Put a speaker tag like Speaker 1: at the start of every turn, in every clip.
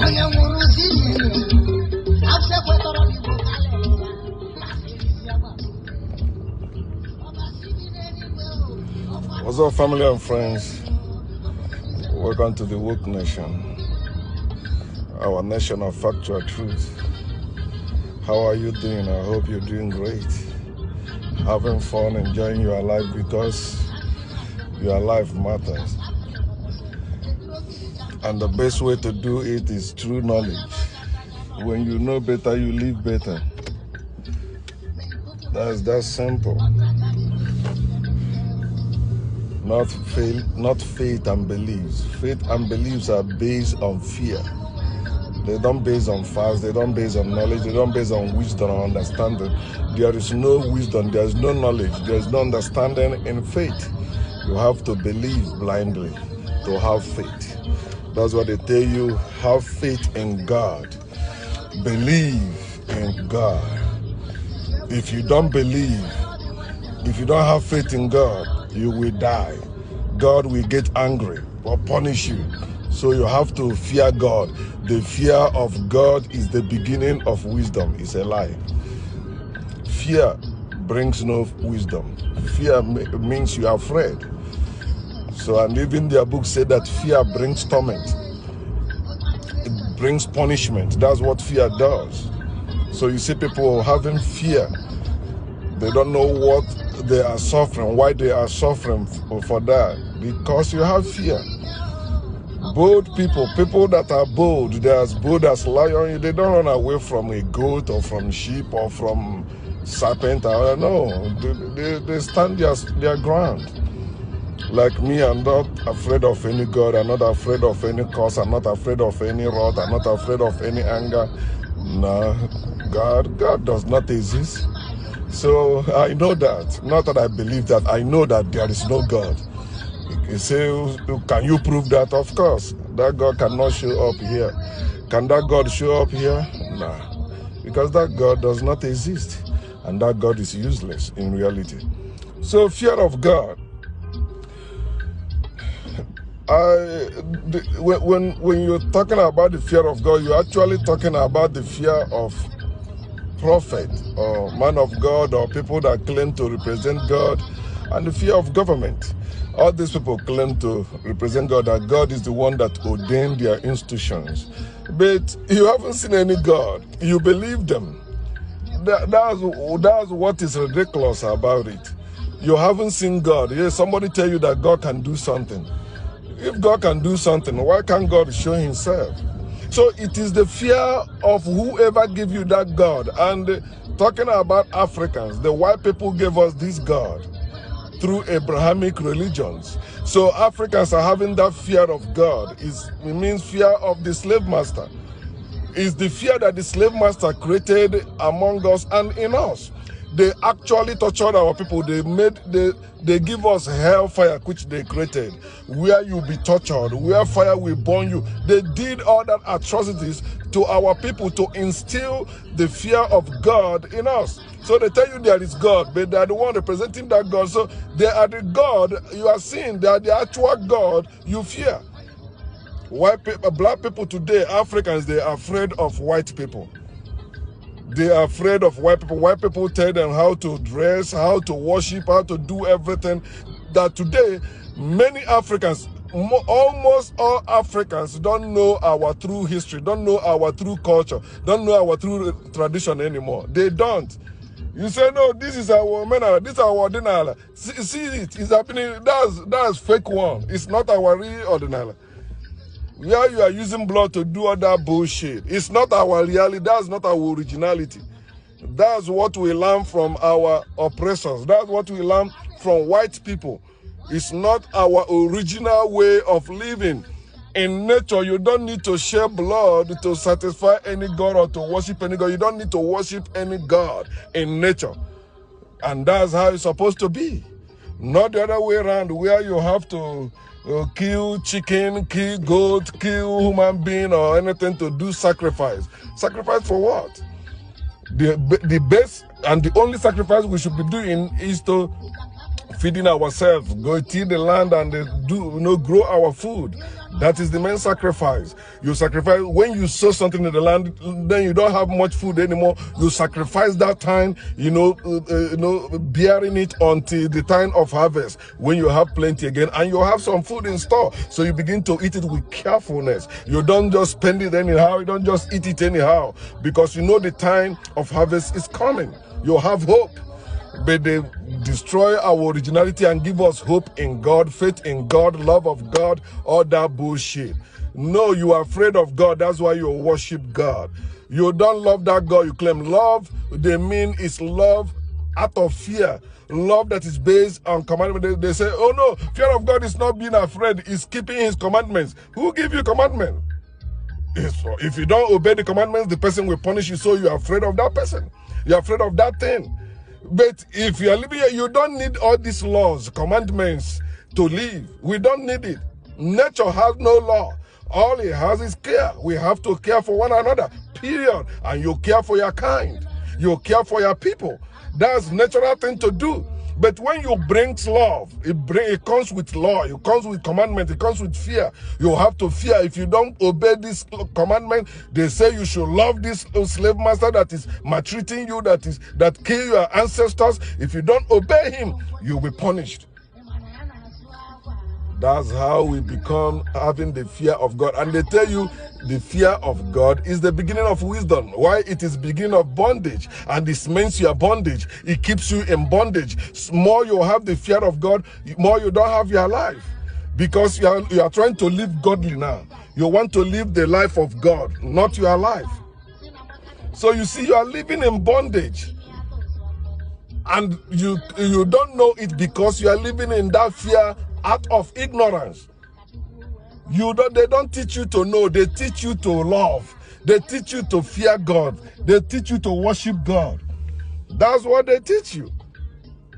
Speaker 1: What's up, family and friends? Welcome to the Woke Nation, our nation of factual truth. How are you doing? I hope you're doing great. Having fun, enjoying your life, because your life matters. And the best way to do it is through knowledge. When you know better, you live better. That's simple. Not faith and beliefs. Faith and beliefs are based on fear. They don't base on facts, they don't base on knowledge, they don't base on wisdom or understanding. There is no wisdom, there is no knowledge, there is no understanding in faith. You have to believe blindly to have faith. That's what they tell you, have faith in God. Believe in God. If you don't believe, if you don't have faith in God, you will die. God will get angry or punish you. So you have to fear God. The fear of God is the beginning of wisdom. It's a lie. Fear brings no wisdom. Fear means you are afraid. So, and even their book said that fear brings torment. It brings punishment. That's what fear does. So you see people having fear. They don't know what they are suffering, why they are suffering for that. Because you have fear. Bold people, people that are bold, they're as bold as lion. They don't run away from a goat or from sheep or from serpent. No, they stand their ground. Like me, I'm not afraid of any God. I'm not afraid of any curse. I'm not afraid of any wrath. I'm not afraid of any anger. No, God does not exist. So I know that. Not that I believe that. I know that there is no God. You say, can you prove that? Of course. That God cannot show up here. Can that God show up here? Nah. Because that God does not exist. And that God is useless in reality. So fear of God. When you're talking about the fear of God, you're actually talking about the fear of prophet or man of God or people that claim to represent God, and the fear of government. All these people claim to represent God, that God is the one that ordained their institutions. But you haven't seen any God. You believe them. That's what is ridiculous about it. You haven't seen God. Yes, somebody tell you that God can do something. If God can do something, why can't God show himself? So it is the fear of whoever gave you that God. And talking about Africans, the white people gave us this God through Abrahamic religions. So Africans are having that fear of God. It means fear of the slave master. It's the fear that the slave master created among us and in us. They actually tortured our people. They give us hellfire, which they created, where you be tortured, where fire will burn you. They did all that atrocities to our people to instill the fear of God in us. So they tell you there is God, but they are the one representing that God. So they are the God you are seeing. They are the actual God you fear. White people, black people today, Africans, they are afraid of white people. They are afraid of white people. White people tell them how to dress, how to worship, how to do everything. That today, many Africans, almost all Africans don't know our true history, don't know our true culture, don't know our true tradition anymore. They don't. You say, no, this is our manner, this is our ordinary. See it, it's happening. That's fake one. It's not our real ordinary. Where you are using blood to do all that bullshit. It's not our reality. That's not our originality. That's what we learn from our oppressors. That's what we learn from white people. It's not our original way of living. In nature, you don't need to share blood to satisfy any god or to worship any god. You don't need to worship any god in nature. And that's how it's supposed to be. Not the other way around, where you have to kill chicken, kill goat, kill human being or anything to do sacrifice. Sacrifice for what? The best and the only sacrifice we should be doing is to feeding ourselves, go till the land and grow our food. That is the main sacrifice. You sacrifice when you sow something in the land, then you don't have much food anymore. You sacrifice that time, bearing it until the time of harvest, when you have plenty again, and you have some food in store. So you begin to eat it with carefulness. You don't just spend it anyhow. You don't just eat it anyhow, because you know the time of harvest is coming. You have hope. But they destroy our originality and give us hope in God, faith in God, love of God, all that bullshit. No, you are afraid of God. That's why you worship God. You don't love that God you claim. Love, they mean, is love out of fear. Love that is based on commandment. They say, oh no, fear of God is not being afraid, it's keeping his commandments. Who give you commandments? If you don't obey the commandments, the person will punish you, so you are afraid of that person. You're afraid of that thing. But if you are living here, you don't need all these laws, commandments to live. We don't need it. Nature has no law. All it has is care. We have to care for one another, period. And you care for your kind. You care for your people. That's natural thing to do. But when you bring love, it comes with law, it comes with commandment, it comes with fear. You have to fear. If you don't obey this commandment, they say you should love this slave master that is maltreating you, that kill your ancestors. If you don't obey him, you'll be punished. That's how we become having the fear of God. And they tell you the fear of God is the beginning of wisdom. Why? It is beginning of bondage. And this means your bondage. It keeps you in bondage. More you have the fear of God, more you don't have your life. Because you are trying to live godly now. You want to live the life of God, not your life. So you see, you are living in bondage. And you don't know it because you are living in that fear out of ignorance. They don't teach you to know, they teach you to love. They teach you to fear God. They teach you to worship God. That's what they teach you.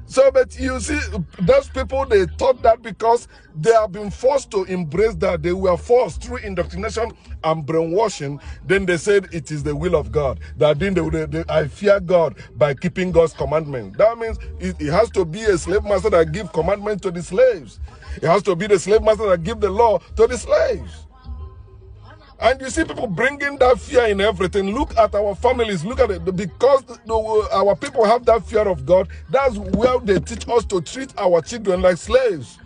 Speaker 1: So, but you see, those people, they taught that because they have been forced to embrace that. They were forced through indoctrination and brainwashing. Then they said it is the will of God. That then I fear God by keeping God's commandment. That means it has to be a slave master that gives commandment to the slaves. It has to be the slave master that gives the law to the slaves. And you see people bringing that fear in everything. Look at our families. Look at it. Because our people have that fear of God, that's where they teach us to treat our children like slaves.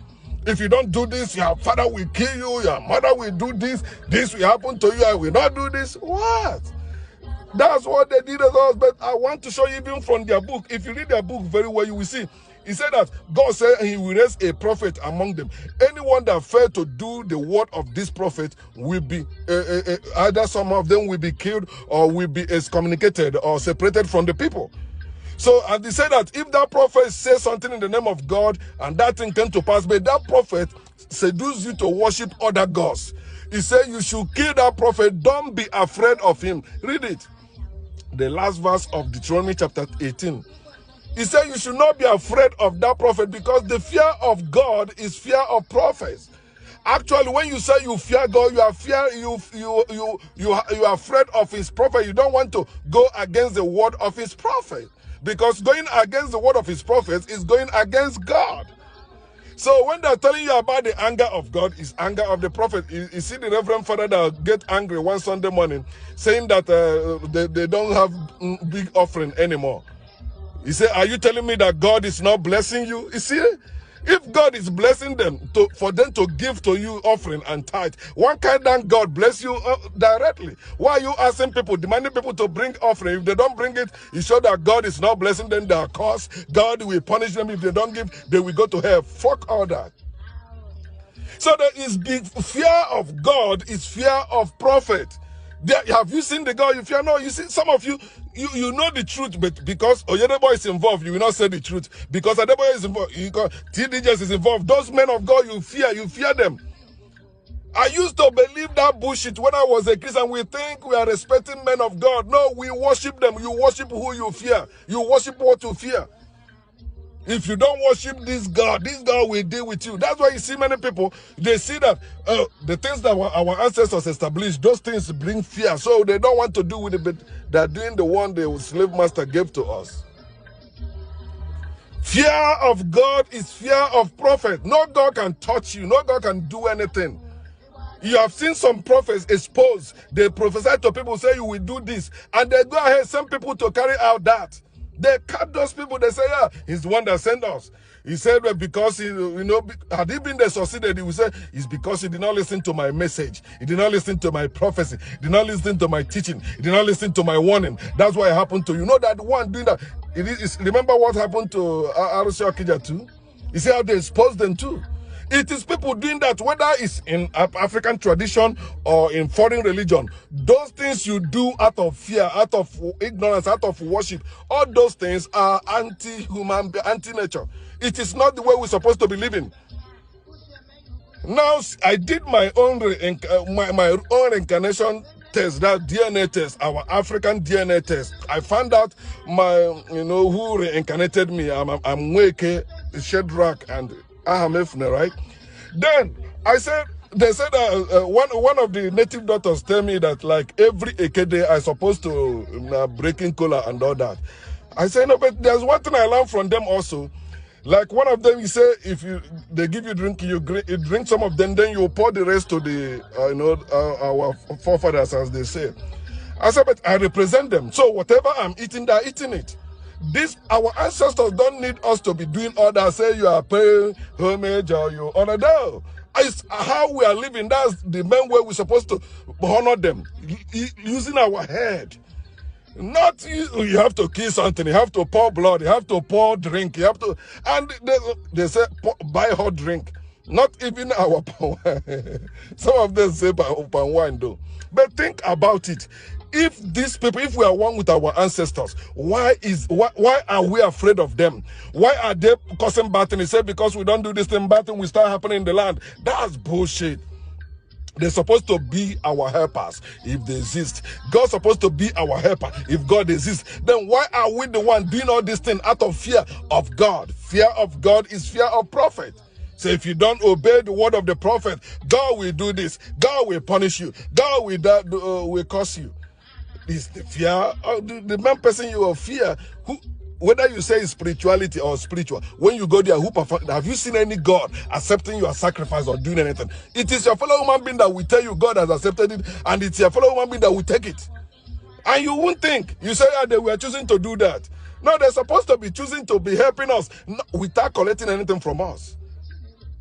Speaker 1: If you don't do this, your father will kill you. Your mother will do this. This will happen to you. I will not do this. What? That's what they did to us. But I want to show you even from their book. If you read their book very well, you will see. He said that God said he will raise a prophet among them. Anyone that failed to do the word of this prophet will be, either some of them will be killed or will be excommunicated or separated from the people. So, and he said that if that prophet says something in the name of God and that thing came to pass, but that prophet seduces you to worship other gods, he said you should kill that prophet. Don't be afraid of him. Read it. The last verse of Deuteronomy chapter 18. He said you should not be afraid of that prophet because the fear of God is fear of prophets. Actually, when you say you fear God, you are afraid of his prophet. You don't want to go against the word of his prophet, because going against the word of his prophet is going against God. So when they're telling you about the anger of God, it's anger of the prophet. You see the Reverend Father that get angry one Sunday morning saying that they don't have big offering anymore. He said, are you telling me that God is not blessing you? You see, if God is blessing them for them to give to you offering and tithe, why can't then God bless you directly? Why are you asking people, demanding people to bring offering? If they don't bring it, you show that God is not blessing them, they are cursed. God will punish them. If they don't give, they will go to hell. Fuck all that. So there is big fear of God is fear of prophet. Have you seen the God you fear? No, you see, some of you know the truth, but because Oyedebo is involved, you will not say the truth. Because Adebo is involved, TDJs is involved. Those men of God you fear them. I used to believe that bullshit when I was a Christian. We think we are respecting men of God. No, we worship them. You worship who you fear. You worship what you fear. If you don't worship this God will deal with you. That's why you see many people, they see that the things that our ancestors established, those things bring fear. So they don't want to do with it, but they're doing the one the slave master gave to us. Fear of God is fear of prophet. No God can touch you. No God can do anything. You have seen some prophets exposed. They prophesy to people, say you will do this. And they go ahead and send people to carry out that. They cut those people. They say, yeah, he's the one that sent us. He said that because, had he been there succeeded, he would say, it's because he did not listen to my message. He did not listen to my prophecy. He did not listen to my teaching. He did not listen to my warning. That's why it happened to you. You know that one doing that. Remember what happened to Arusha Okija too? You see how they exposed them too? It is people doing that, whether it's in African tradition or in foreign religion. Those things you do out of fear, out of ignorance, out of worship, all those things are anti-human, anti-nature. It is not the way we're supposed to be living. Now, I did my own my own incarnation test, that DNA test, our African DNA test. I found out who reincarnated me. I'm Mweke, Shedrach, and Ahamefne, right? Then they said one of the native doctors tell me that like every day I supposed to breaking cola and all that. I say no, but there's one thing I learned from them also. Like one of them, he say if they give you drink, you drink some of them, then you pour the rest to the our forefathers, as they say. I said, but I represent them, so whatever I'm eating, they're eating it. Our ancestors don't need us to be doing all that. Say you are paying homage or you honor them. It's how we are living. That's the main way we're supposed to honor them, using our head. Not you have to kill something. You have to pour blood. You have to pour drink. You have to, and they say buy hot drink. Not even our palm wine. Some of them say palm wine though. But think about it. If these people, if we are one with our ancestors, why are we afraid of them? Why are they causing bad things? They say because we don't do this thing, bad thing will start happening in the land. That's bullshit. They're supposed to be our helpers if they exist. God's supposed to be our helper if God exists. Then why are we the one doing all this thing out of fear of God? Fear of God is fear of prophet. So if you don't obey the word of the prophet, God will do this. God will punish you. God will curse you. It's the fear of the main person you will fear. Whether you say spirituality or spiritual, when you go there, have you seen any God accepting your sacrifice or doing anything? It is your fellow human being that will tell you God has accepted it, and it's your fellow human being that will take it. And you won't think. You say, they were choosing to do that. No, they're supposed to be choosing to be helping us without collecting anything from us.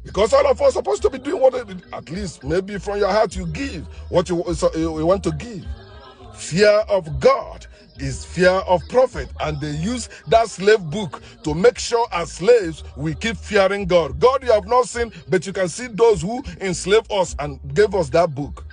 Speaker 1: Because all of us are supposed to be doing what, at least maybe from your heart you give what you want to give. Fear of God is fear of prophet, and they use that slave book to make sure as slaves we keep fearing God. God you have not seen, but you can see those who enslaved us and gave us that book.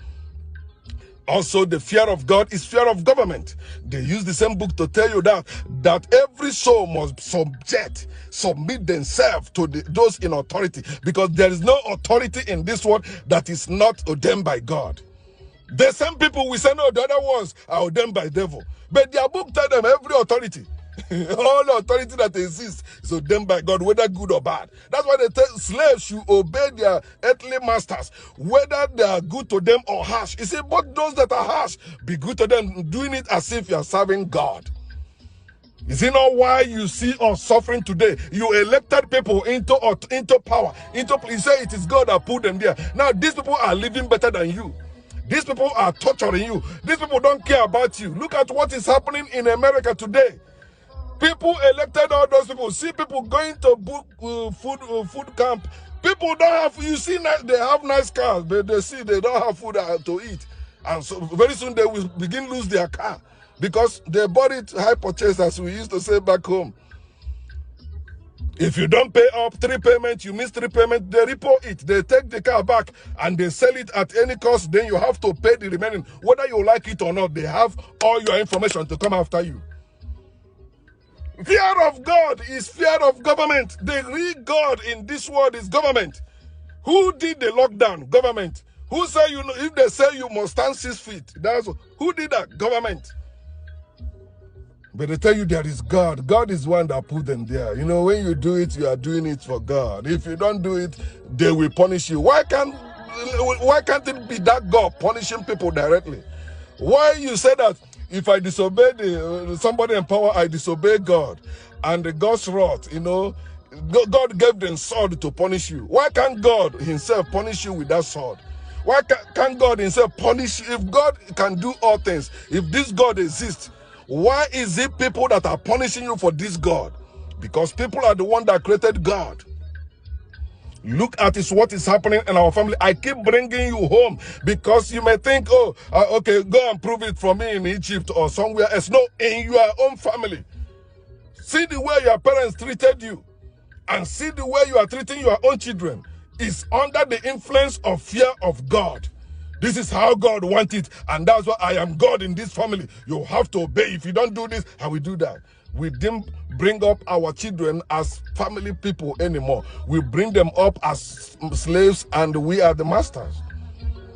Speaker 1: Also, the fear of God is fear of government. They use the same book to tell you that every soul must submit themselves to those in authority, because there is no authority in this world that is not ordained by God. The same people we say, no, the other ones are ordained by devil. But their book tells them every authority, all authority that exists is ordained by God, whether good or bad. That's why they tell slaves should obey their earthly masters, whether they are good to them or harsh. You see, but those that are harsh, be good to them, doing it as if you are serving God. Is it not why you see us suffering today? You elected people into power. You say it is God that put them there. Now, these people are living better than you. These people are torturing you. These people don't care about you. Look at what is happening in America today. People elected all those people. See people going to book food camp. People don't have, you see, they have nice cars, but they don't have food to eat. And so very soon they will begin to lose their car because they bought it high purchase, as we used to say back home. If you don't pay up 3 payments, you miss 3 payments, they repo it. They take the car back and they sell it at any cost. Then you have to pay the remaining. Whether you like it or not, they have all your information to come after you. Fear of God is fear of government. The real God in this world is government. Who did the lockdown? Government. Who say if they say you must stand 6 feet? Who did that? Government. But they tell you there is God. God is one that put them there. You know, when you do it, you are doing it for God. If you don't do it, they will punish you. Why can't it be that God punishing people directly? Why you say that if I disobey somebody in power, I disobey God, and God's wrath, God gave them sword to punish you. Why can't God himself punish you with that sword? Why can't God himself punish you? If God can do all things, if this God exists, why is it people that are punishing you for this God? Because people are the one that created God. Look at what is happening in our family. I keep bringing you home because you may think, oh, okay, go and prove it for me in Egypt or somewhere else. No, in your own family. See the way your parents treated you and see the way you are treating your own children is under the influence of fear of God. This is how God wants it, and that's why I am God in this family. You have to obey. If you don't do this, I will do that. We didn't bring up our children as family people anymore. We bring them up as slaves, and we are the masters.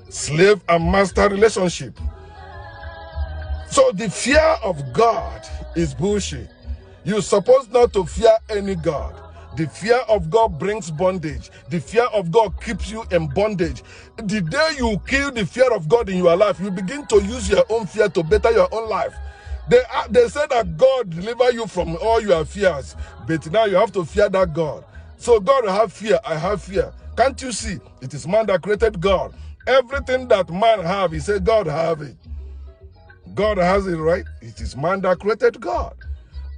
Speaker 1: Slave and master relationship. So the fear of God is bullshit. You're supposed not to fear any God. The fear of God brings bondage. The fear of God keeps you in bondage. The day you kill the fear of God in your life, you begin to use your own fear to better your own life. They say that God deliver you from all your fears, but now you have to fear that God. So God have fear, I have fear. Can't you see? It is man that created God. Everything that man have, he said God have it. God has it, right? It is man that created God.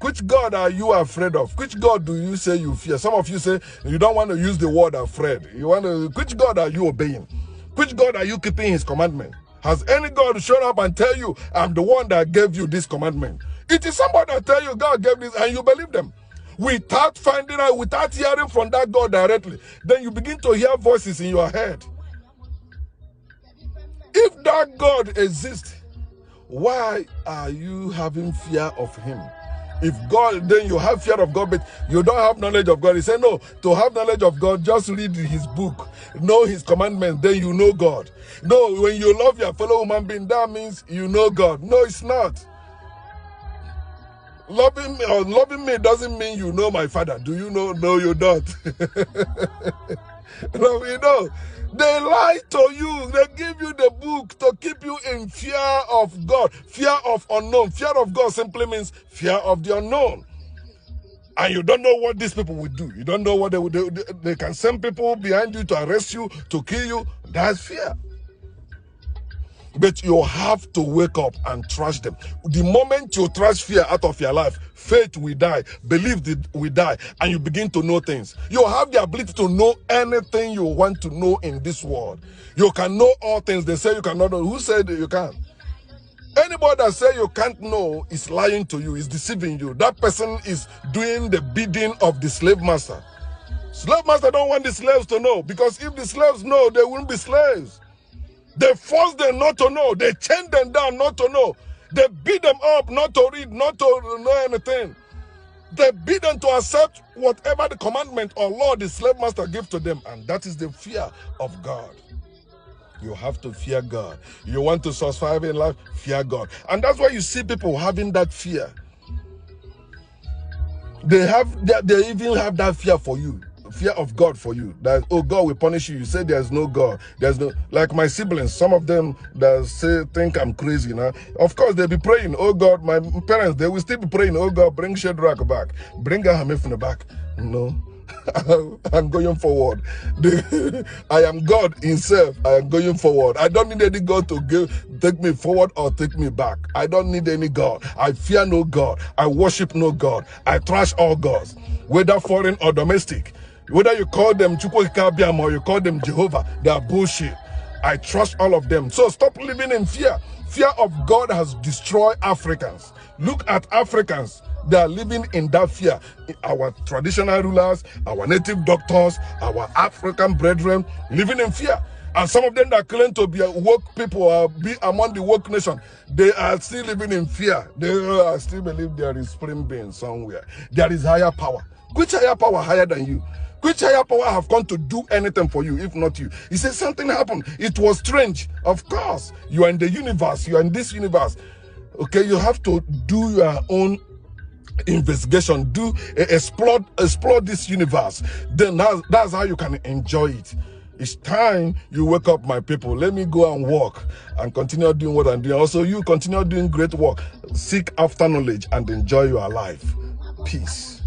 Speaker 1: Which God are you afraid of? Which God do you say you fear? Some of you say you don't want to use the word afraid. Which God are you obeying? Which God are you keeping his commandment? Has any God shown up and tell you, I'm the one that gave you this commandment? It is somebody that tell you God gave this and you believe them. Without finding out, without hearing from that God directly, then you begin to hear voices in your head. If that God exists, why are you having fear of him? If God, then you have fear of God, but you don't have knowledge of God. He said, no, to have knowledge of God, just read his book, know his commandments, then you know God. No, when you love your fellow human being, that means you know God. No, it's not. Loving me doesn't mean you know my father. Do you know? No, you don't. No, you know. They lie to you. They give you the book to keep you in fear of God. Fear of unknown. Fear of God simply means fear of the unknown. And you don't know what these people will do. You don't know what they will do. They can send people behind you to arrest you, to kill you. That's fear. But you have to wake up and trash them. The moment you trash fear out of your life, faith will die, belief will die, and you begin to know things. You have the ability to know anything you want to know in this world. You can know all things. They say you cannot know. Who said you can't? Anybody that say you can't know is lying to you, is deceiving you. That person is doing the bidding of the slave master. Slave master don't want the slaves to know, because if the slaves know, they won't be slaves. They force them not to know. They chain them down not to know. They beat them up not to read, not to know anything. They beat them to accept whatever the commandment or law the slave master gives to them. And that is the fear of God. You have to fear God. You want to survive in life, fear God. And that's why you see people having that fear. They even have that fear for you. Fear of God for you, that, oh, God will punish you. You say there's no God, there's no, like my siblings, some of them that think I'm crazy now. Of course they'll be praying, oh God. My parents, they will still be praying, oh God, bring Shadrach back, bring Ahamefune back. No, I'm going forward. I am God himself. I am going forward. I don't need any God to take me forward or take me back. I don't need any God. I fear no God. I worship no God. I trash all gods, whether foreign or domestic. Whether you call them Chukwukabiam or you call them Jehovah, they are bullshit. I trust all of them. So stop living in fear. Fear of God has destroyed Africans. Look at Africans. They are living in that fear. Our traditional rulers, our native doctors, our African brethren, living in fear. And some of them that claim to be woke people or be among the woke nation, they are still living in fear. They still believe there is spring being somewhere. There is higher power. Which higher power higher than you? Which higher power have come to do anything for you, if not you? He said something happened. It was strange. Of course, you are in the universe. You are in this universe. Okay, you have to do your own investigation. Explore this universe. Then that's how you can enjoy it. It's time you wake up, my people. Let me go and walk and continue doing what I'm doing. Also, you continue doing great work. Seek after knowledge and enjoy your life. Peace.